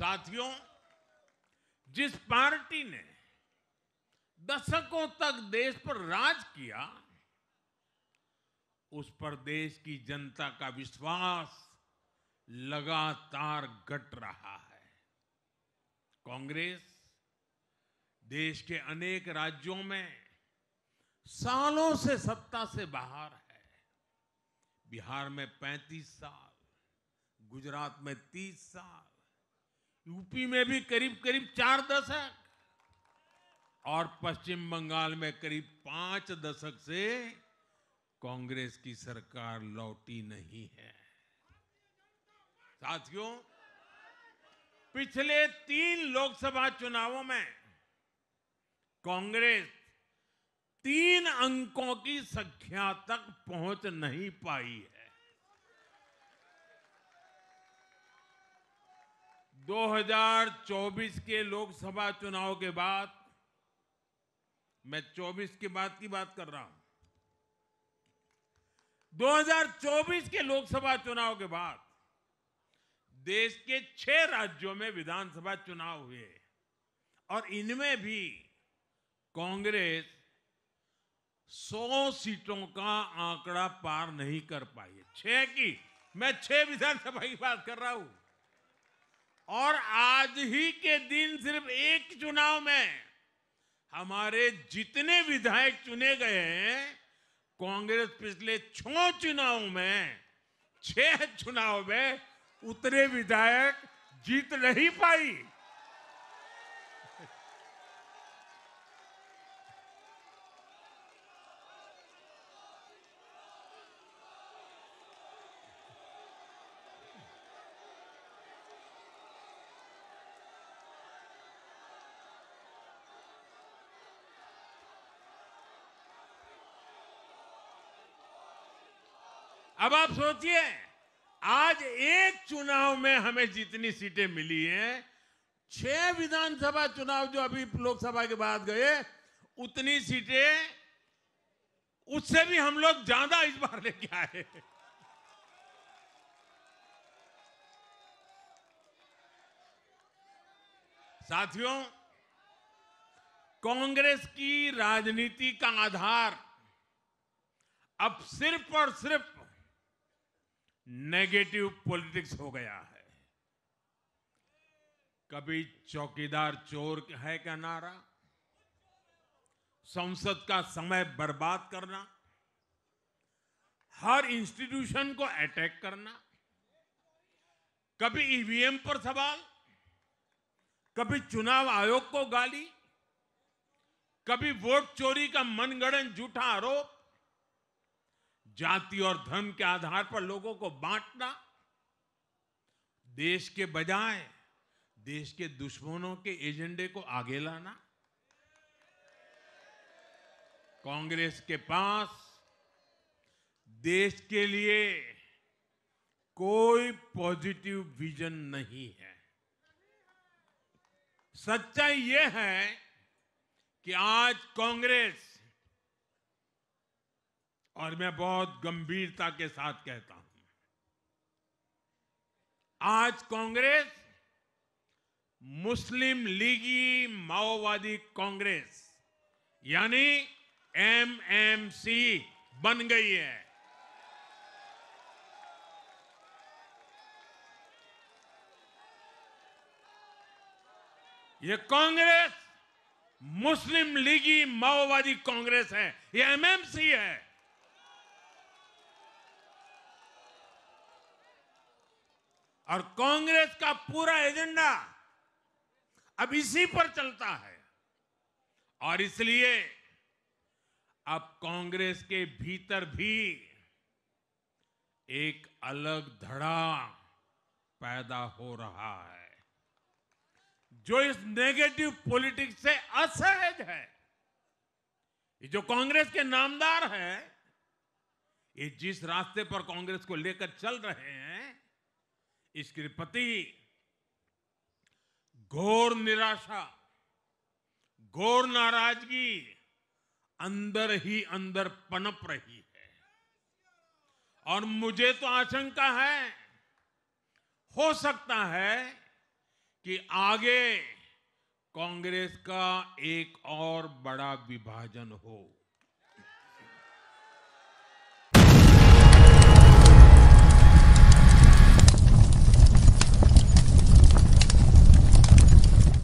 साथियों, जिस पार्टी ने दशकों तक देश पर राज किया, उस पर देश की जनता का विश्वास लगातार घट रहा है। कांग्रेस देश के अनेक राज्यों में सालों से सत्ता से बाहर है। बिहार में 35 साल, गुजरात में 30 साल, यूपी में भी करीब करीब 4 दशक और पश्चिम बंगाल में करीब 5 दशक से कांग्रेस की सरकार लौटी नहीं है। साथियों, पिछले 3 लोकसभा चुनावों में कांग्रेस 3 अंकों की संख्या तक पहुंच नहीं पाई है। 2024 के लोकसभा चुनाव के बाद, मैं 24 के बाद की बात कर रहा हूं, 2024 के लोकसभा चुनाव के बाद देश के 6 राज्यों में विधानसभा चुनाव हुए और इनमें भी कांग्रेस 100 सीटों का आंकड़ा पार नहीं कर पाई है। 6 की, मैं 6 विधानसभा की बात कर रहा हूं। और आज ही के दिन सिर्फ एक चुनाव में हमारे जितने विधायक चुने गए हैं, कांग्रेस पिछले 6 चुनावों में 6 चुनाव में उतने विधायक जीत नहीं पाई। अब आप सोचिए, आज एक चुनाव में हमें जितनी सीटें मिली हैं, 6 विधानसभा चुनाव जो अभी लोकसभा के बाद गए, उतनी सीटें, उससे भी हम लोग ज्यादा इस बार लेके आए। साथियों, कांग्रेस की राजनीति का आधार अब सिर्फ और सिर्फ नेगेटिव पॉलिटिक्स हो गया है। कभी चौकीदार चोर है का नारा, संसद का समय बर्बाद करना, हर इंस्टीट्यूशन को अटैक करना, कभी ईवीएम पर सवाल, कभी चुनाव आयोग को गाली, कभी वोट चोरी का मनगढ़ंत झूठा आरोप, जाति और धर्म के आधार पर लोगों को बांटना, देश के बजाय देश के दुश्मनों के एजेंडे को आगे लाना। कांग्रेस के पास देश के लिए कोई पॉजिटिव विजन नहीं है। सच्चाई यह है कि आज कांग्रेस, और मैं बहुत गंभीरता के साथ कहता हूं, आज कांग्रेस मुस्लिम लीगी माओवादी कांग्रेस यानी एमएमसी बन गई है। ये कांग्रेस मुस्लिम लीगी माओवादी कांग्रेस है, ये एमएमसी है। और कांग्रेस का पूरा एजेंडा अब इसी पर चलता है। और इसलिए अब कांग्रेस के भीतर भी एक अलग धड़ा पैदा हो रहा है, जो इस नेगेटिव पॉलिटिक्स से असहज है। ये जो कांग्रेस के नामदार है, ये जिस रास्ते पर कांग्रेस को लेकर चल रहे हैं, इसके प्रति घोर निराशा, घोर नाराजगी अंदर ही अंदर पनप रही है। और मुझे तो आशंका है, हो सकता है कि आगे कांग्रेस का एक और बड़ा विभाजन हो।